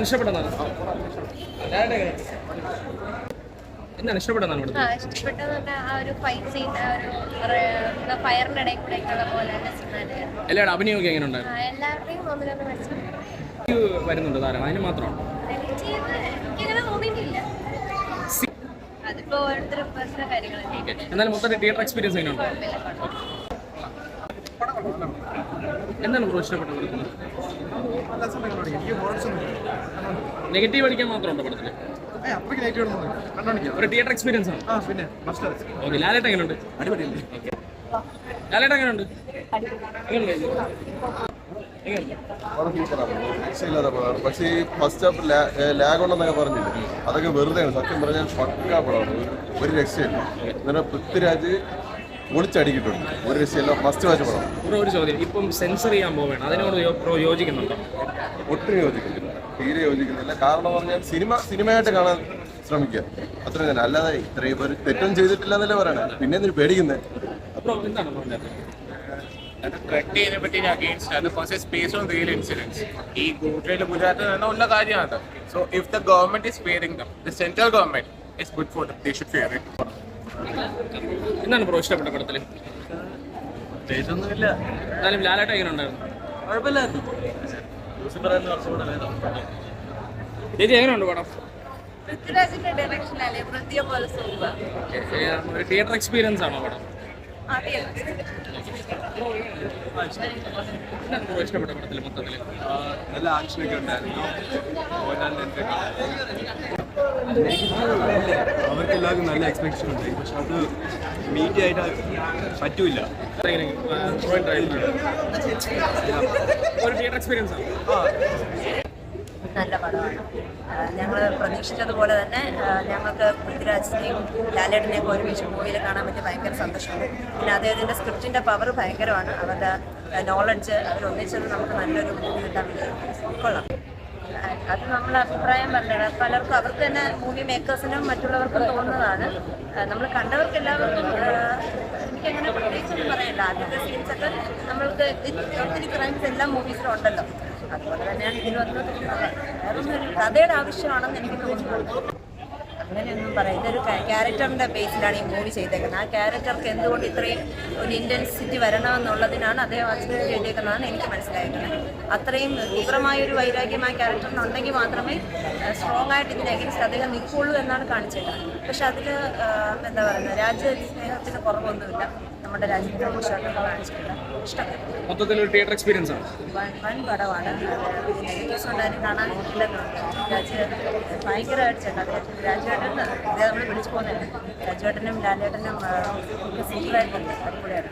ഇഷ്ടപ്പെട്ടതാണ് എന്താണ് ഇഷ്ടപ്പെട്ടതാണ് ഇഷ്ടപ്പെട്ടതെന്ന് ആ ഒരു ഫൈറ്റ് സീൻ ഒരു ഫയറിന്റെ ഇടയിൽ കൂടെ ഉള്ള പോലെ എല്ലാവരുടെ അഭിനയമൊക്കെ എങ്ങനെ ഉണ്ടായിരുന്നു എല്ലാവരുടെയും ഒന്നിനൊന്ന് മെച്ചം വരുന്നുണ്ട് താരം അതിന് മാത്രമാണ് എനിക്കങ്ങനെ തോന്നിയിട്ടില്ല. അതിപ്പോ ഓരോരുത്തരും പേഴ്സണൽ കാര്യങ്ങളൊക്കെ. എന്നാലും മൊത്തം തിയേറ്റർ എക്സ്പീരിയൻസ് എങ്ങനെയുണ്ട്? എന്താണ് ബ്രോ ഇഷ്ടപ്പെട്ടത്? നെഗറ്റീവ് അടിക്കാൻ മാത്രമുണ്ടോ പടത്തിൽ? ഒരു തിയേറ്റർ എക്സ്പീരിയൻസ് ആണ്. ഓക്കെ, ലാലേട്ടൻ എങ്ങനെയുണ്ട്? ലാലേട്ടൻ എങ്ങനെയുണ്ട്? പക്ഷേ ഈ ഫസ്റ്റ് ഹാഫ് ലാഗ് ഉണ്ടെന്നൊക്കെ പറഞ്ഞില്ലേ, അതൊക്കെ വെറുതെയാണ്. സത്യം പറഞ്ഞാൽ പക്കാ പടമാണ്, ഒരു രക്ഷയില്ല. എന്നാൽ പൃഥ്വിരാജ് ഒളിച്ചടിക്കിട്ടുണ്ട്, ഒരു രക്ഷയില്ല. ഫസ്റ്റ് വാച്ച് പടം. ഒരു ചോദ്യം, ഇപ്പം സെൻസർ ചെയ്യാൻ പോവുകയാണ്, അതിനോട് യോജിക്കുന്നുണ്ടോ? ഒട്ടും യോജിക്കുന്നില്ല, തീരെ യോജിക്കുന്നില്ല. കാരണം പറഞ്ഞാൽ സിനിമയായിട്ട് കാണാൻ ശ്രമിക്കുക, അത്ര തന്നെ. അല്ലാതെ ഇത്രയും പേര് തെറ്റൊന്നും ചെയ്തിട്ടില്ല എന്നല്ലേ പറയണേ, പിന്നെ എന്തിനു പേടിക്കുന്നത്? ത്രെഡ് ചെയ്യുന്നതിനെ പറ്റി ഞാൻ അഗെയിൻസ്റ്റ് ആണ്. First space on real incidents. ഈ ഗുജറാത്തിൽ ഗുജറാത്തിൽ തന്നെ ഉള്ള കാര്യമാണ്. So if the government is fairing them, the central government is good for them, they should fair it. എന്താണ് ബ്രോ ഇഷ്ടപ്പെട്ട പടത്തിൽ? പ്രത്യേകിച്ചൊന്നുമില്ല. എന്നാലും ലാലേട്ടൻ എങ്ങനെ ഉണ്ടായിരുന്നു? കുഴപ്പമില്ലായിരുന്നു. ചേച്ചി എങ്ങനെയുണ്ട് പടം? പൃഥ്വിരാജിന്റെ ഡയറക്ഷനല്ലേ പൃഥ്വിയെ പോലെ സൂപ്പർ. ഒരു തിയേറ്റർ എക്സ്പീരിയൻസ് ആണോ പടം? ഇഷ്ടപ്പെട്ട പടത്തിൽ മൊത്തത്തിൽ നല്ല ആക്ഷനൊക്കെ ഉണ്ടായിരുന്നു. അവർക്കെല്ലാവർക്കും നല്ല എക്സ്പെക്ടേഷൻ ഉണ്ട്, പക്ഷെ അത് മീറ്റ് ആയിട്ട് പറ്റൂല. ഒരു തിയേറ്റർ എക്സ്പീരിയൻസ് ആണ്. നല്ല പടമാണ്. ഞങ്ങൾ പ്രതീക്ഷിച്ചതുപോലെ തന്നെ ഞങ്ങൾക്ക് പൃഥ്വിരാജിനെയും ലാലേട്ടനെയൊക്കെ ഒരുമിച്ച് മൂവിയിൽ കാണാൻ പറ്റി ഭയങ്കര സന്തോഷമുണ്ട്. പിന്നെ അദ്ദേഹത്തിൻ്റെ സ്ക്രിപ്റ്റിൻ്റെ പവർ ഭയങ്കരമാണ്. അവരുടെ നോളജ് അവരൊന്നിച്ചത് നമുക്ക് നല്ലൊരു മൂവി കിട്ടാൻ വേണ്ടി കൊള്ളാം. അത് നമ്മളെ അഭിപ്രായം പറഞ്ഞത് പലർക്കും അവർക്ക് തന്നെ മൂവി മേക്കേഴ്സിനും മറ്റുള്ളവർക്കും തോന്നുന്നതാണ്. നമ്മൾ കണ്ടവർക്ക് എല്ലാവർക്കും എനിക്കങ്ങനെ പ്രത്യേകിച്ചൊന്നും പറയണ്ട. ആദ്യത്തെ സീൻസൊക്കെ നമ്മൾക്ക് ഒത്തിരി ക്രൈംസ് എല്ലാ മൂവീസിലും ഉണ്ടല്ലോ, അതുപോലെ തന്നെയാണ് ഇതിൽ വന്ന് തോന്നുന്നത്. വേറൊന്നും കഥയുടെ ആവശ്യമാണെന്ന് എനിക്ക് തോന്നുന്നു. അങ്ങനെയൊന്നും പറയാം. ഇതൊരു ക്യാരക്ടറിൻ്റെ ബേസിലാണ് ഈ മൂവി ചെയ്തേക്കുന്നത്. ആ ക്യാരക്ടർക്ക് എന്തുകൊണ്ട് ഇത്രയും ഒരു ഇൻറ്റൻസിറ്റി വരണമെന്നുള്ളതിനാണ് അദ്ദേഹം അത് ചെയ്തേക്കുന്നതാണ് എനിക്ക് മനസ്സിലാക്കുന്നത്. അത്രയും തീവ്രമായൊരു വൈരാഗ്യം ആ ക്യാരക്ടറിനുണ്ടെങ്കിൽ മാത്രമേ സ്ട്രോങ് ആയിട്ട് ഇതിന് അഗെയിൻസ്റ്റ് അദ്ദേഹം നിൽക്കുള്ളൂ എന്നാണ് കാണിച്ചേക്കുന്നത്. പക്ഷെ അതിൽ എന്താ പറയുന്നത്, രാജ്യസ്നേഹത്തിന് കുറവൊന്നുമില്ല. നമ്മുടെ രാജ്യത്തെ മോശമായിട്ടൊന്നും കാണിച്ചിട്ടില്ല. ഇഷ്ടപ്പെട്ടു. മൊത്തത്തിൽ ഒരു തിയേറ്റർ എക്സ്പീരിയൻസ് ആണ്. വൻ പടമാണ്. നെഗറ്റീവ്സ് ഉണ്ടായാലും കാണാൻ ഇല്ലെന്നുണ്ട്. ഭയങ്കരമായിട്ട് ചേട്ടാ രാജുവേട്ടൻ നമ്മൾ വിളിച്ചു പോകുന്നില്ല. രാജുവേട്ടനും ലാലേട്ടനും സൂപ്പറായിട്ടുണ്ട്, അടിപൊളിയാണ്.